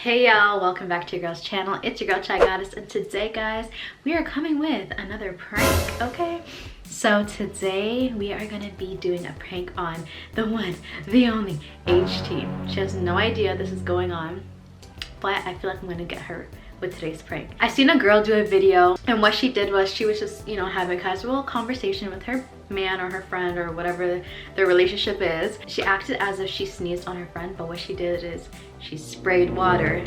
Hey y'all, welcome back to your girl's channel. It's your girl Chygoddess, and today guys we are coming with another prank. Okay, so today we are gonna be doing a prank on the one, the only HT. She has no idea this is going on, but I feel like I'm gonna get her with today's prank. I seen a girl do a video, and what she did was she was just, you know, having a casual conversation with her man or her friend or whatever their relationship is. She acted as if she sneezed on her friend, but what she did is she sprayed water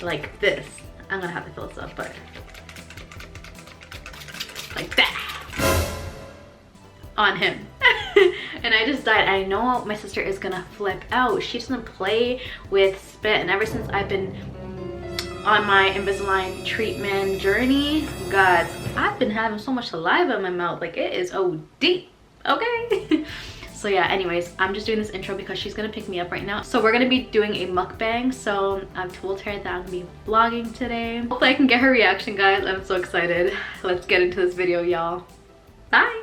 like this. I'm gonna have to fill this up, but like that on him. And I just died. I know my sister is gonna flip out. She doesn't play with spit, and ever since I've been on my Invisalign treatment journey, God, I've been having so much saliva in my mouth, like it is OD, okay? So yeah, anyways, I'm just doing this intro because she's gonna pick me up right now. So we're gonna be doing a mukbang, so I've told her that I'm gonna be vlogging today. Hopefully I can get her reaction, guys. I'm so excited. Let's get into this video, y'all. Bye.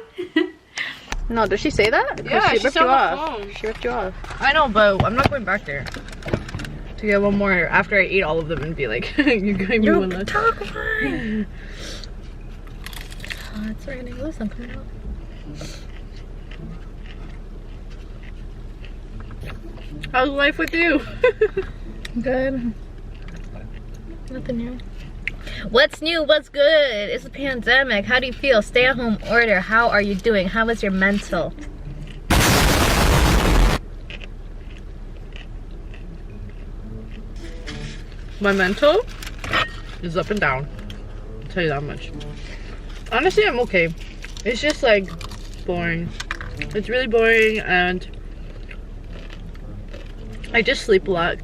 No, did she say that? Yeah, she ripped you off. She ripped you off. I know, but I'm not going back there to get one more after I eat all of them and be like, you're giving me one less. Talk fine. Oh, it's raining loose. I'm coming out. How's life with you? Good. Nothing new. What's new? What's good? It's a pandemic. How do you feel? Stay at home order. How are you doing? How is your mental? My mental is up and down. I'll tell you that much. Honestly, I'm okay. It's just like boring. It's really boring, and I just sleep a lot.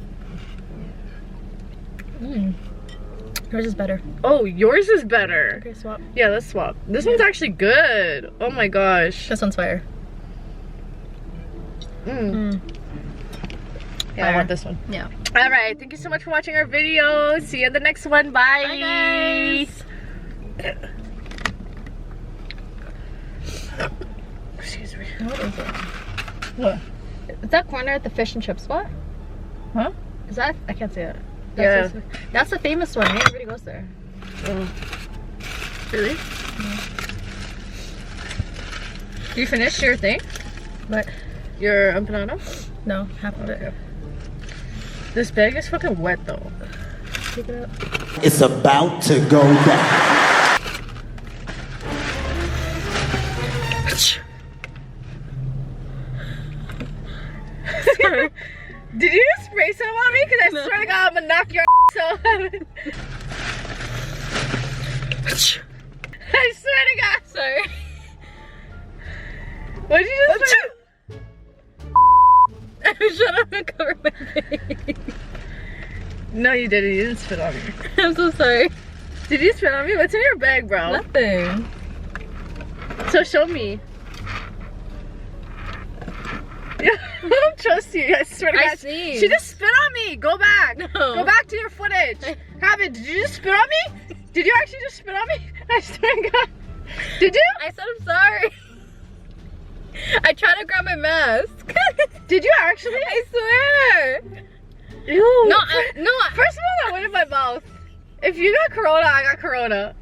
Yours is better. Oh, yours is better. Okay, swap. Yeah, let's swap. This one's actually good. Oh my gosh. This one's fire. Yeah, I want this one. Yeah. All right, thank you so much for watching our video. See you in the next one. Bye. Bye, guys. Excuse me. What is it? What? Is that corner at the fish and chip spot? Huh? Is that? I can't see it. Yeah. That's the famous one. Everybody goes there. Oh. Really? Yeah. You finished your thing? What? Your empanada? No, half of it. This bag is fucking wet though. Take it out. It's about to go down. Sorry. Did you just spray some on me? Because I swear to God, I'm gonna knock your ass out. I swear to God. Sorry. What did you just spray? I was trying to cover my face. No, you didn't. You didn't spit on me. I'm so sorry. Did you spit on me? What's in your bag, bro? Nothing. So show me. I don't trust you. I swear to God. I see. She just spit on me. Go back. No. Go back to your footage. Habit, did you just spit on me? Did you actually just spit on me? I swear to God. Did you? I said I'm sorry. I tried to grab my mask. Did you actually? I swear. Ew. No, First of all, that went in my mouth. If you got corona, I got corona.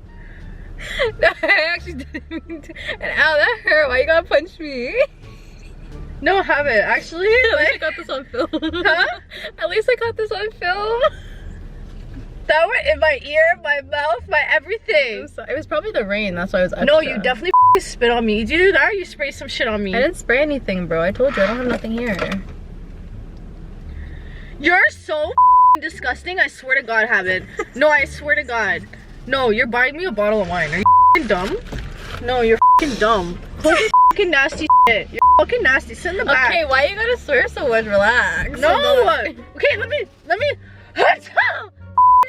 No, I actually didn't mean to. And ow, that hurt. Why you gotta punch me? No, Habit, actually. At least I got this on film. Huh? At least I got this on film. That went in my ear, my mouth, my everything. It was probably the rain. That's why I was extra. No, you definitely spit on me. Did you do that or you sprayed some shit on me? I didn't spray anything, bro. I told you I don't have nothing here. You're so disgusting. I swear to God, Habit. No, I swear to God. No, you're buying me a bottle of wine. Are you dumb? No, you're dumb. Close your nasty shit. You're fucking nasty. Sit in the back. Okay, why you gotta swear so much? Relax. No. Okay, let me.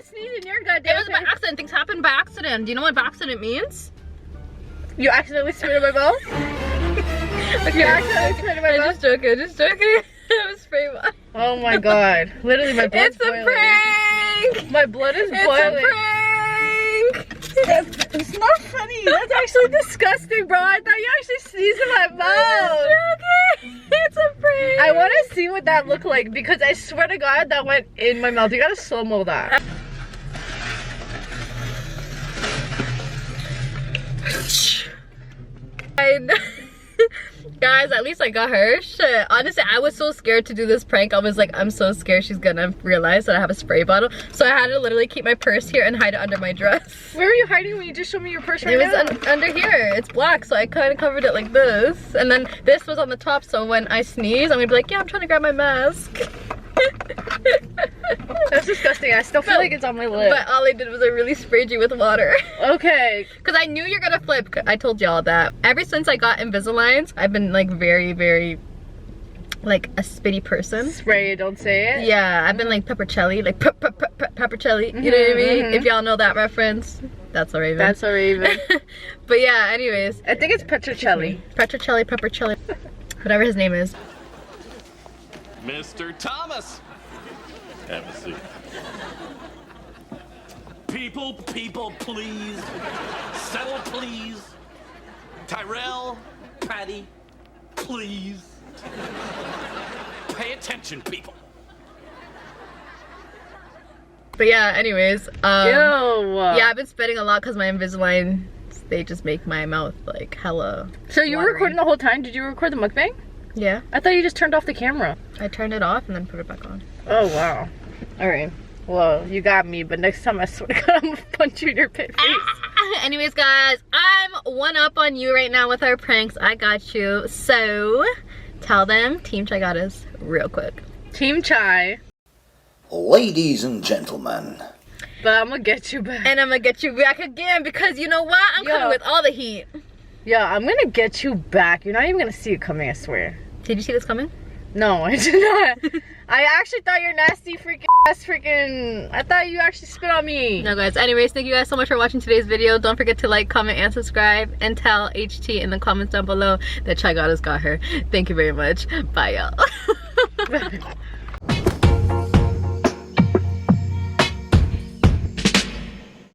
Sneeze in your goddamn. It was by accident. Things happen by accident. Do you know what by accident means? You accidentally spit in my mouth? Okay, You accidentally spit in my mouth? just joking. Just joking. I was spraying my. Oh my God. Literally, my blood's It's a boiling. prank. My blood is It's boiling. a prank. It's not funny. That's actually disgusting, bro. I thought you actually sneezed in my mouth. It's a prank. I want to see what that looked like because I swear to God that went in my mouth. You gotta slow-mo that. Guys, at least I got her. Shit. Honestly, I was so scared to do this prank. I was like, I'm so scared she's gonna realize that I have a spray bottle. So I had to literally keep my purse here and hide it under my dress. Where were you hiding when you just showed me your purse right It now? was under here. It's black, so I kind of covered it like this. And then this was on the top, so when I sneeze, I'm gonna be like, yeah, I'm trying to grab my mask. That's disgusting. I still feel like it's on my lip. But all I did was I really sprayed you with water. Okay. Because I knew you're gonna flip. I told y'all that. Ever since I got Invisaligns, I've been like very, very like a spitty person. Spray it, don't say it. Yeah, I've been like peppercelli, like peppercelli. You know what I mean? If y'all know that reference, that's a raven. That's a raven. But yeah, anyways. I think it's Petrocelli. Petrocelli, peppercelli, whatever his name is. Mr. Thomas. Have a seat. People, please. Settle, please. Tyrell, Patty, please. Pay attention, people. But yeah, anyways. Ew. Yeah, I've been spitting a lot because my Invisalign, they just make my mouth like hella So you were watery. recording the whole time? Did you record the mukbang? Yeah, I thought you just turned off the camera. I turned it off and then put it back on. Oh, wow. Alright. Well, you got me, but next time I swear to God, I'm gonna punch you in your pit face. Anyways, guys, I'm one up on you right now with our pranks. I got you. So, tell them Team Chygoddess real quick. Team Chai. Ladies and gentlemen, But I'm gonna get you back. And I'm gonna get you back again because you know what? I'm Yo. coming with all the heat. Yeah, I'm gonna get you back. You're not even gonna see it coming, I swear. Did you see this coming? No, I did not. I actually thought you're nasty I thought you actually spit on me. No, guys. Anyways, thank you guys so much for watching today's video. Don't forget to like, comment, and subscribe. And tell HT in the comments down below that Chygoddess got her. Thank you very much. Bye, y'all.